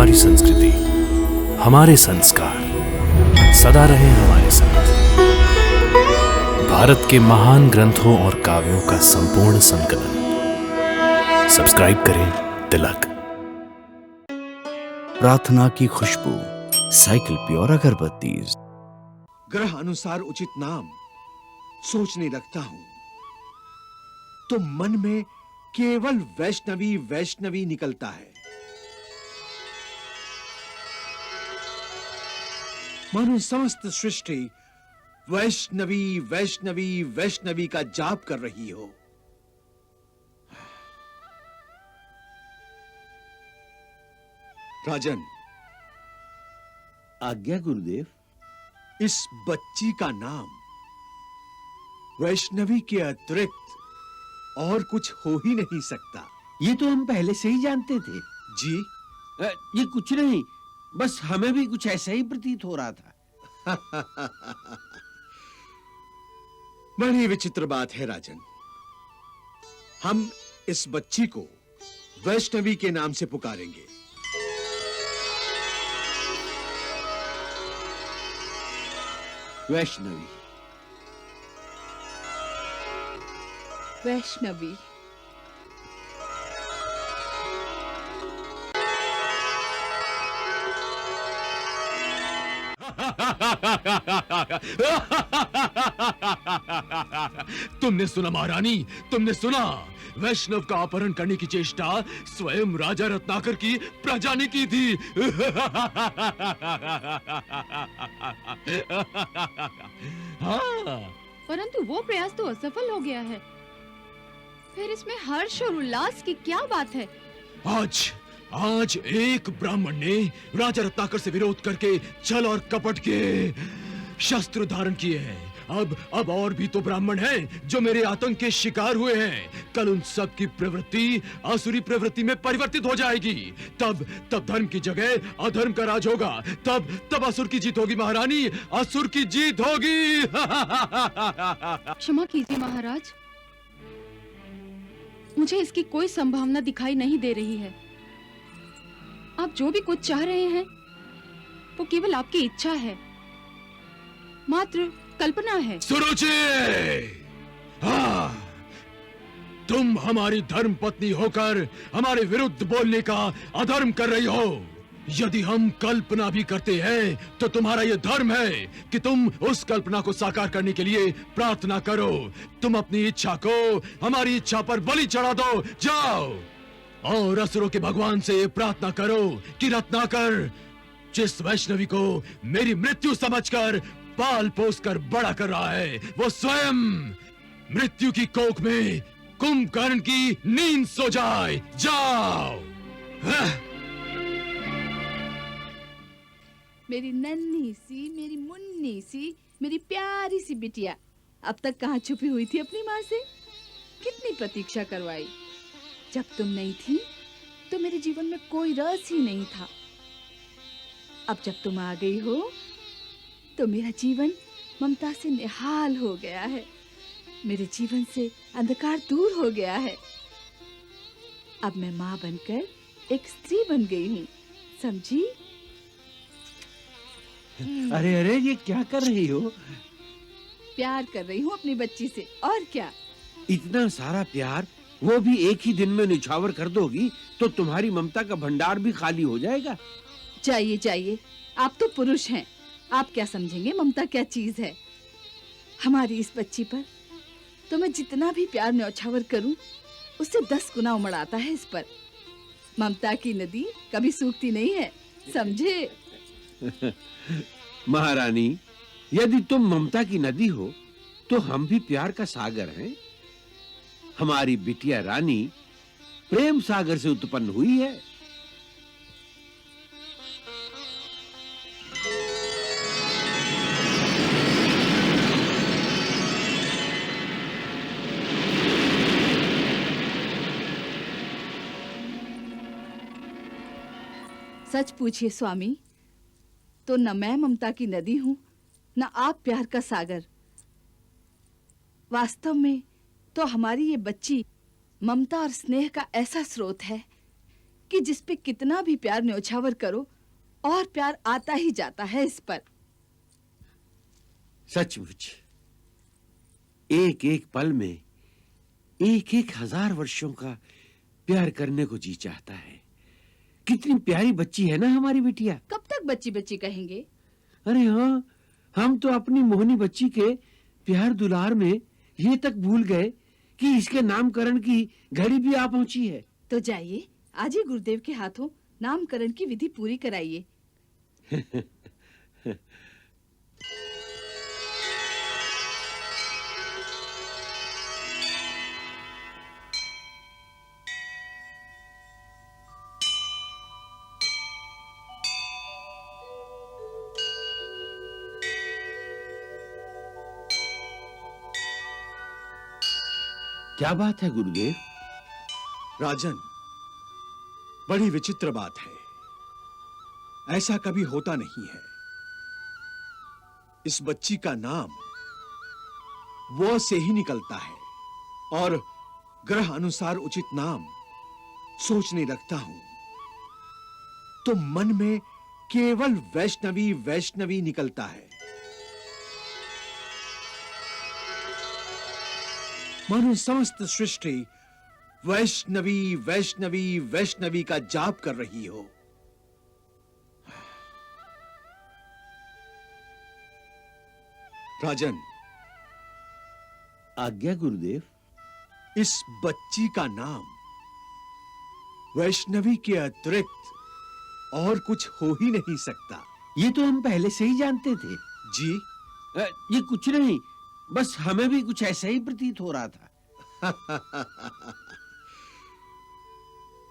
हमारी संस्कृति, हमारे संस्कार सदा रहे हमारे साथ। भारत के महान ग्रंथों और काव्यों का संपूर्ण संकलन। सब्सक्राइब करें तिलक। प्रार्थना की खुशबू, साइकिल प्योर अगरबत्ती। ग्रह अनुसार उचित नाम सोचने लगता हूं तो मन में केवल वैष्णवी वैष्णवी निकलता है। मानो समस्त सृष्टि वैष्णवी वैष्णवी वैष्णवी का जाप कर रही हो। राजन, आज्ञा गुरुदेव। इस बच्ची का नाम वैष्णवी के अतिरिक्त और कुछ हो ही नहीं सकता। ये तो हम पहले से ही जानते थे जी। ये कुछ नहीं, बस हमें भी कुछ ऐसा ही प्रतीत हो रहा था। बड़ी विचित्र बात है राजन। हम इस बच्ची को वैष्णवी के नाम से पुकारेंगे। वैष्णवी। वैष्णवी। तुमने सुना महारानी, तुमने सुना? वैष्णव का अपहरण करने की चेष्टा स्वयं राजा रत्नाकर की प्रजा ने की थी। हाँ। परंतु वो प्रयास तो असफल हो गया है। फिर इसमें हर्ष और उल्लास की क्या बात है? आज एक ब्राह्मण ने राजा रत्नाकर से विरोध करके छल और कपट के शस्त्र धारण किए हैं। अब और भी तो ब्राह्मण हैं जो मेरे आतंक के शिकार हुए हैं। कल उन सब की प्रवृत्ति आसुरी प्रवृत्ति में परिवर्तित हो जाएगी। तब धर्म की जगह अधर्म का राज होगा। तब असुर की जीत होगी महारानी, असुर की जीत होगी। क्षमा कीजिए महाराज, मुझे इसकी कोई संभावना दिखाई नहीं दे रही है। आप जो भी कुछ चाह रहे हैं वो केवल आपकी इच्छा है, मात्र कल्पना है। सुरुचि, तुम हमारी धर्म पत्नी होकर हमारे विरुद्ध बोलने का अधर्म कर रही हो। यदि हम कल्पना भी करते हैं तो तुम्हारा यह धर्म है कि तुम उस कल्पना को साकार करने के लिए प्रार्थना करो। तुम अपनी इच्छा को हमारी इच्छा पर बलि चढ़ा दो। जाओ और असुरों के भगवान से प्रार्थना करो कि रत्नाकर जिस वैष्णवी को मेरी मृत्यु समझकर पाल पोस कर बड़ा कर रहा है, वो स्वयं मृत्यु की कोख में कुंभकर्ण की नींद सो जाए। जाओ। मेरी नन्ही सी, मेरी मुन्नी सी, मेरी प्यारी सी बिटिया अब तक कहाँ छुपी हुई थी अपनी माँ से? कितनी प्रतीक्षा करवाई। जब तुम नहीं थी तो मेरे जीवन में कोई रस ही नहीं था। अब जब तुम आ गई हो तो मेरा जीवन ममता से निहाल हो गया है। मेरे जीवन से अंधकार दूर हो गया है। अब मैं माँ बनकर एक स्त्री बन गई हूँ, समझी? अरे अरे, ये क्या कर रही हो? प्यार कर रही हूँ अपनी बच्ची से, और क्या। इतना सारा प्यार वो भी एक ही दिन में निछावर कर दोगी तो तुम्हारी ममता का भंडार भी खाली हो जाएगा। जाइए जाइए, आप तो पुरुष हैं, आप क्या समझेंगे ममता क्या चीज है। हमारी इस बच्ची पर तो मैं जितना भी प्यार न्यौछावर करूं उससे 10 गुना उमड़ आता है इस पर। ममता की नदी कभी सूखती नहीं है, समझे? महारानी, यदि तुम ममता की नदी हो तो हम भी प्यार का सागर हैं। हमारी बिटिया रानी प्रेम सागर से उत्पन्न हुई है। सच पूछिए स्वामी, तो न मैं ममता की नदी हूं, न आप प्यार का सागर। वास्तव में तो हमारी ये बच्ची ममता और स्नेह का ऐसा स्रोत है कि जिस पे कितना भी प्यार न्योछावर करो और प्यार आता ही जाता है इस पर। सचमुच एक एक पल में एक एक हजार वर्षों का प्यार करने को जी चाहता है। कितनी प्यारी बच्ची है ना हमारी बिटिया। कब तक बच्ची बच्ची कहेंगे? अरे हाँ, हम तो अपनी मोहनी बच्ची के प्यार दुलार में ये तक भूल गए कि इसके नामकरण की घड़ी भी आ पहुंची है। तो जाइए, आज ही गुरुदेव के हाथों नामकरण की विधि पूरी कराइए। क्या बात है गुरुदेव? राजन, बड़ी विचित्र बात है। ऐसा कभी होता नहीं है। इस बच्ची का नाम वो से ही निकलता है और ग्रह अनुसार उचित नाम सोचने लगता हूं तो मन में केवल वैष्णवी वैष्णवी निकलता है। मानो समस्त सृष्टि वैष्णवी वैष्णवी वैष्णवी का जाप कर रही हो। राजन, आज्ञा गुरुदेव। इस बच्ची का नाम वैष्णवी के अतिरिक्त और कुछ हो ही नहीं सकता। ये तो हम पहले से ही जानते थे। जी? ये कुछ नहीं, बस हमें भी कुछ ऐसा ही प्रतीत हो रहा था।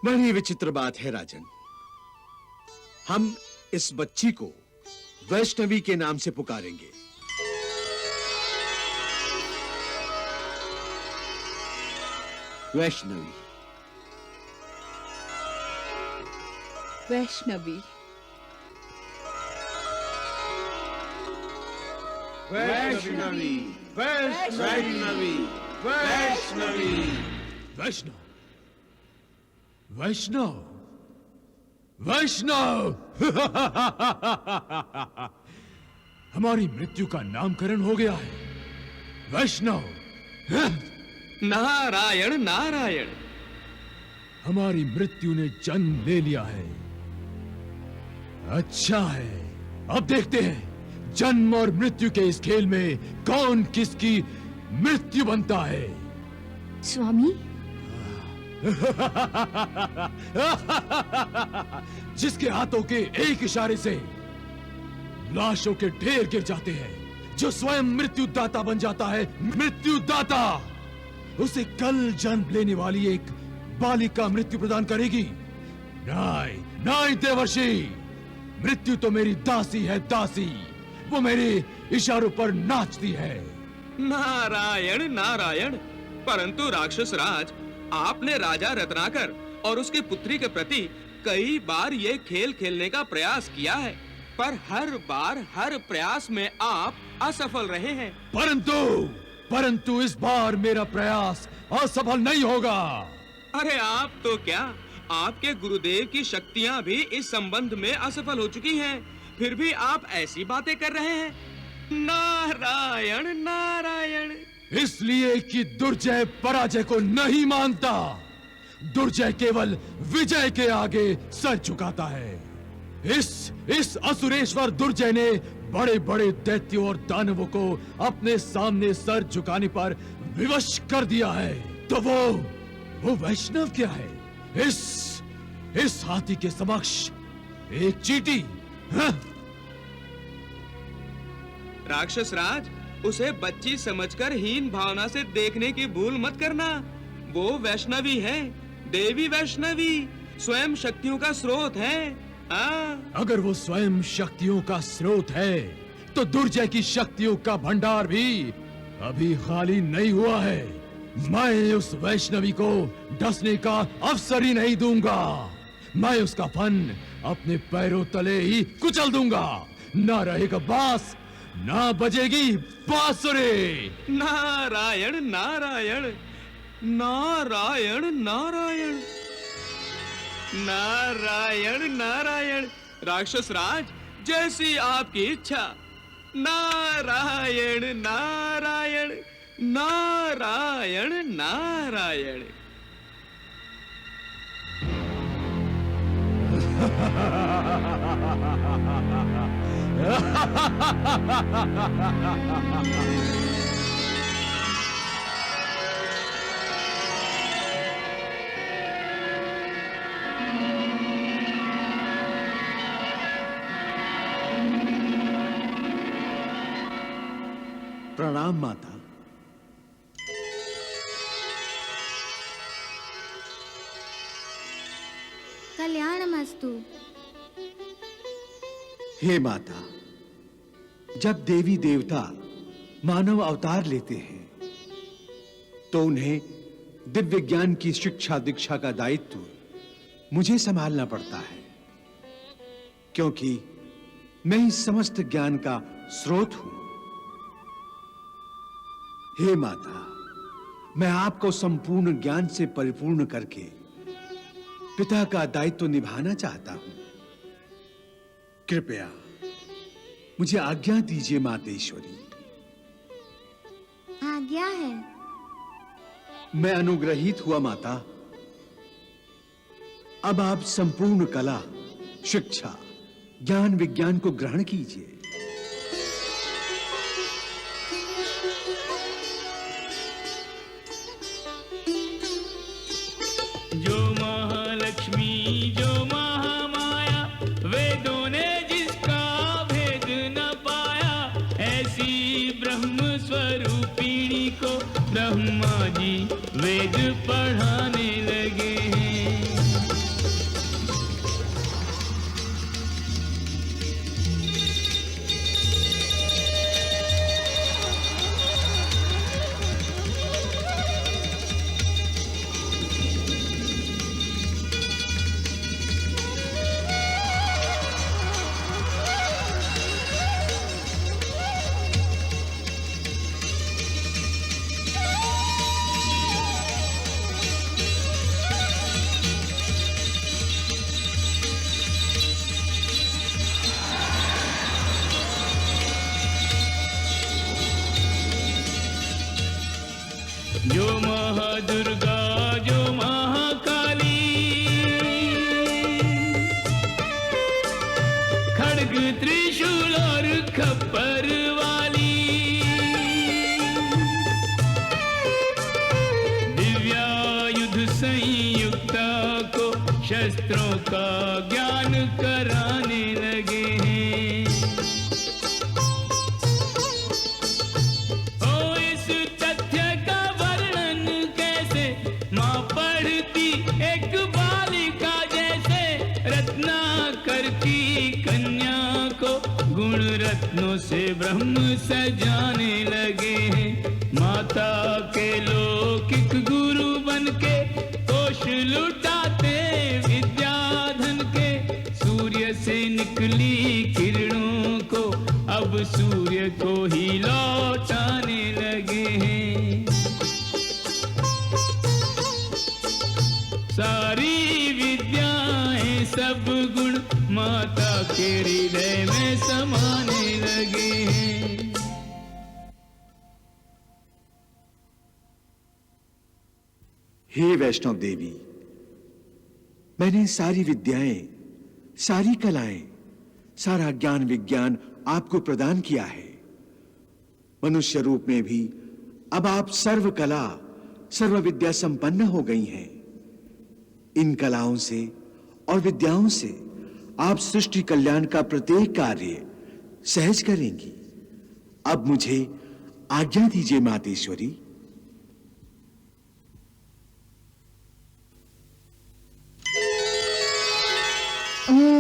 बड़ी विचित्र बात है राजन। हम इस बच्ची को वैष्णवी के नाम से पुकारेंगे। वैष्णवी। वैष्णवी। वैष्णवी। वैष्णवी। वैष्णवी। वैष्णव, वैष्णव, वैष्णव। हमारी मृत्यु का नामकरण हो गया है। वैष्णव। नारायण नारायण। हमारी मृत्यु ने जन्म ले लिया है। अच्छा है, अब देखते हैं जन्म और मृत्यु के इस खेल में कौन किसकी मृत्यु बनता है। स्वामी, जिसके हाथों के एक इशारे से लाशों के ढेर गिर जाते हैं, जो स्वयं मृत्यु दाता बन जाता है, मृत्यु दाता, उसे कल जन्म लेने वाली एक बालिका मृत्यु प्रदान करेगी। नाय, नाय देवर्षि, मृत्यु तो मेरी दासी है, दासी। वो मेरे इशारों पर नाचती है। नारायण नारायण। परंतु राक्षस राज, आपने राजा रत्नाकर और उसकी पुत्री के प्रति कई बार ये खेल खेलने का प्रयास किया है, पर हर बार हर प्रयास में आप असफल रहे हैं। परंतु इस बार मेरा प्रयास असफल नहीं होगा। अरे आप तो क्या, आपके गुरुदेव की शक्तियां भी इस संबंध में असफल हो चुकी हैं, फिर भी आप ऐसी बातें कर रहे हैं। नारायण नारायण। इसलिए कि दुर्जय पराजय को नहीं मानता। दुर्जय केवल विजय के आगे सर झुकाता है। इस असुरेश्वर दुर्जय ने बड़े बड़े दैत्यों और दानवों को अपने सामने सर झुकाने पर विवश कर दिया है। तो वो वैष्णव क्या है? इस हाथी के समक्ष एक चींटी। हाँ? राक्षस राज, उसे बच्ची समझकर हीन भावना से देखने की भूल मत करना। वो वैष्णवी है, देवी वैष्णवी, स्वयं शक्तियों का स्रोत है। अगर वो स्वयं शक्तियों का स्रोत है, तो दुर्जय की शक्तियों का भंडार भी अभी खाली नहीं हुआ है। मैं उस वैष्णवी को डसने का अवसर ही नहीं दूंगा। मैं उसका फन अपने पैरों तले ही कुचल दूंगा। ना रहेगा बांस, ना बजेगी बांसुरी। नारायण नारायण। नारायण नारायण। नारायण नारायण। राक्षस राज, जैसी आपकी इच्छा। नारायण नारायण नारायण नारायण। प्रणाम माता। कल्याणमस्तु। हे माता, जब देवी देवता मानव अवतार लेते हैं तो उन्हें दिव्य ज्ञान की शिक्षा दीक्षा का दायित्व मुझे संभालना पड़ता है, क्योंकि मैं इस समस्त ज्ञान का स्रोत हूं। हे माता, मैं आपको संपूर्ण ज्ञान से परिपूर्ण करके पिता का दायित्व निभाना चाहता हूं। कृपया मुझे आज्ञा दीजिए मातेश्वरी। आज्ञा है। मैं अनुग्रहित हुआ माता। अब आप संपूर्ण कला, शिक्षा, ज्ञान विज्ञान को ग्रहण कीजिए। जो महालक्ष्मी जो महामाया, वेदों ने जिसका भेद न पाया, ऐसी ब्रह्म स्वरूपिणी को ब्रह्मा जी वेद पढ़ाने लगे हैं। जो महादुर्गा जो महाकाली, खड्ग त्रिशूल और खप्पर वाली, दिव्यायुध संयुक्ता को शस्त्रों का ज्ञान कराने लगे हैं। एक बालिका जैसे रत्नाकर की कन्या को गुण रत्नों से ब्रह्म सजाने लगे हैं। माता के लौकिक गुरु बन के कोश लुटाते विद्याधन के, सूर्य से निकली किरणों को अब सूर्य को ही लौटाने लगे हैं। सारी विद्याएं सब गुण माता के हृदय में समाने लगे हैं। हे वैष्णव देवी, मैंने सारी विद्याएं, सारी कलाएं, सारा ज्ञान विज्ञान आपको प्रदान किया है। मनुष्य रूप में भी अब आप सर्व कला, सर्व विद्या संपन्न हो गई हैं। इन कलाओं से और विद्याओं से आप सृष्टि कल्याण का प्रत्येक कार्य सहज करेंगी। अब मुझे आज्ञा दीजिए मातेश्वरी। ओम